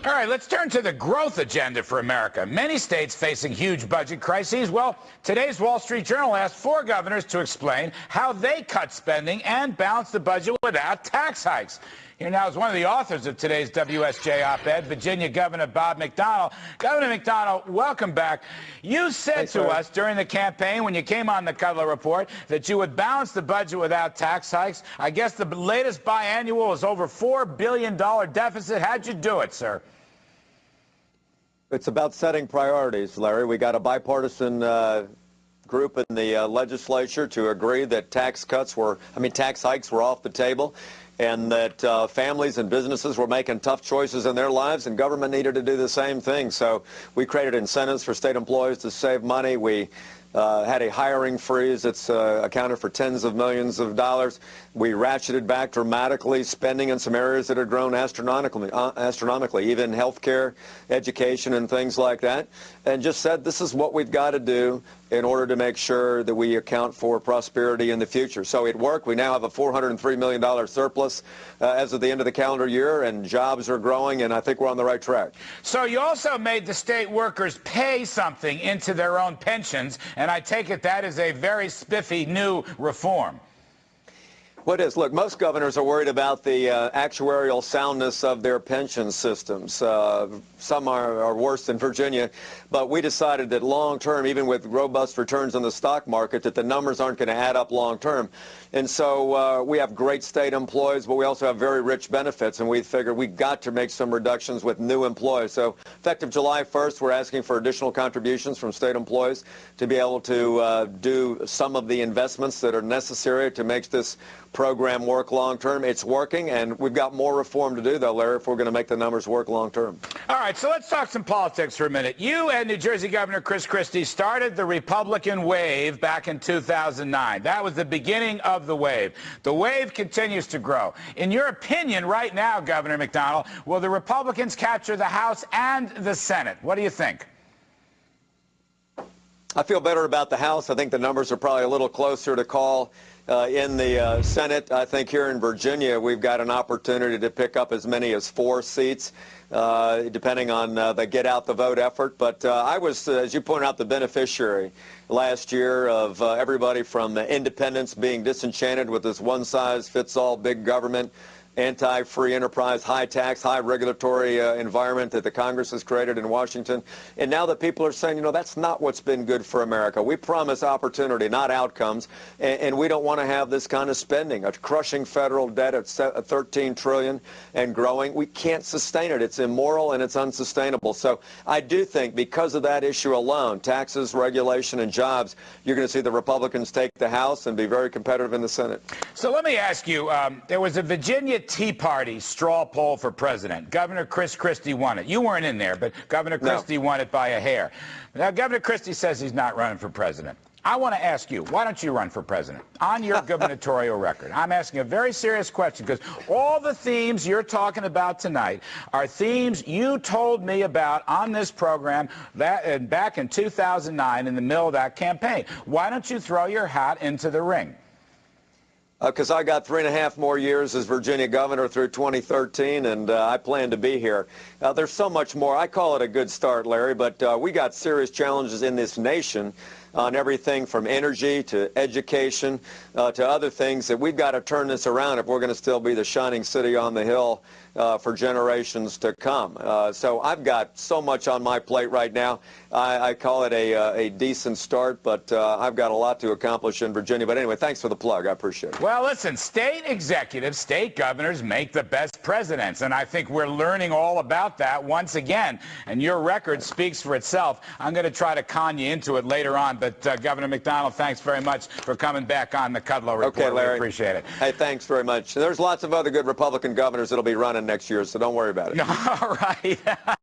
All right, let's turn to the growth agenda for America. Many states facing huge budget crises. Well, today's Wall Street Journal asked 4 governors to explain how they cut spending and balance the budget without tax hikes. Here now is one of the authors of today's WSJ op-ed, Virginia Governor Bob McDonnell. Governor McDonnell, welcome back. You said to us during the campaign when you came on the Cutler Report that you would balance the budget without tax hikes. I guess the latest biannual was over $4 billion deficit. How'd you do it, sir? It's about setting priorities, Larry. We got a bipartisan group in the legislature to agree that tax hikes were off the table, and that families and businesses were making tough choices in their lives, and government needed to do the same thing. So we created incentives for state employees to save money. We had a hiring freeze that's accounted for tens of millions of dollars. We ratcheted back dramatically spending in some areas that had grown astronomically, even health care, education, and things like that, and just said this is what we've got to do in order to make sure that we account for prosperity in the future. So it worked. We now have a $403 million surplus as of the end of the calendar year, and jobs are growing, and I think we're on the right track. So you also made the state workers pay something into their own pensions, and I take it that is a very spiffy new reform. What is? Look, most governors are worried about the actuarial soundness of their pension systems. Some are worse than Virginia, but we decided that long-term, even with robust returns on the stock market, that the numbers aren't going to add up long-term. And so we have great state employees, but we also have very rich benefits, and we figured we've got to make some reductions with new employees. So effective July 1st, we're asking for additional contributions from state employees to be able to do some of the investments that are necessary to make this program work long-term. It's working, and we've got more reform to do, though, Larry, if we're going to make the numbers work long-term. All right, so let's talk some politics for a minute. You and New Jersey Governor Chris Christie started the Republican wave back in 2009. That was the beginning of the wave. The wave continues to grow. In your opinion, right now, Governor McDonnell, will the Republicans capture the House and the Senate? What do you think? I feel better about the House. I think the numbers are probably a little closer to call. In the Senate, I think here in Virginia, we've got an opportunity to pick up as many as 4 seats, depending on the get-out-the-vote effort. But I was, as you pointed out, the beneficiary last year of everybody from the independents being disenchanted with this one-size-fits-all big government, anti-free enterprise, high tax, high regulatory environment that the Congress has created in Washington. And now that people are saying, you know, that's not what's been good for America. We promise opportunity, not outcomes. And we don't want to have this kind of spending, a crushing federal debt at $13 trillion and growing. We can't sustain it. It's immoral and it's unsustainable. So I do think because of that issue alone, taxes, regulation, and jobs, you're going to see the Republicans take the House and be very competitive in the Senate. So let me ask you, there was a Virginia Tea Party straw poll for president. Governor Chris Christie won it. You weren't in there, but Governor Christie won it by a hair. Now, Governor Christie says he's not running for president. I want to ask you, why don't you run for president on your gubernatorial record? I'm asking a very serious question because all the themes you're talking about tonight are themes you told me about on this program back in 2009 in the middle of that campaign. Why don't you throw your hat into the ring? Because I got 3.5 more years as Virginia governor through 2013, and I plan to be here. There's so much more. I call it a good start, Larry, but we got serious challenges in this nation on everything from energy to education to other things that we've got to turn this around if we're going to still be the shining city on the hill for generations to come. So I've got so much on my plate right now. I call it a decent start, but I've got a lot to accomplish in Virginia. But anyway, thanks for the plug. I appreciate it. Well, listen, state executives, state governors make the best presidents, and I think we're learning all about that once again. And your record speaks for itself. I'm going to try to con you into it later on, but Governor McDonnell, thanks very much for coming back on the Cutler Report. Okay, Larry. We appreciate it. Hey, thanks very much. There's lots of other good Republican governors that'll be running next year, so don't worry about it. All right.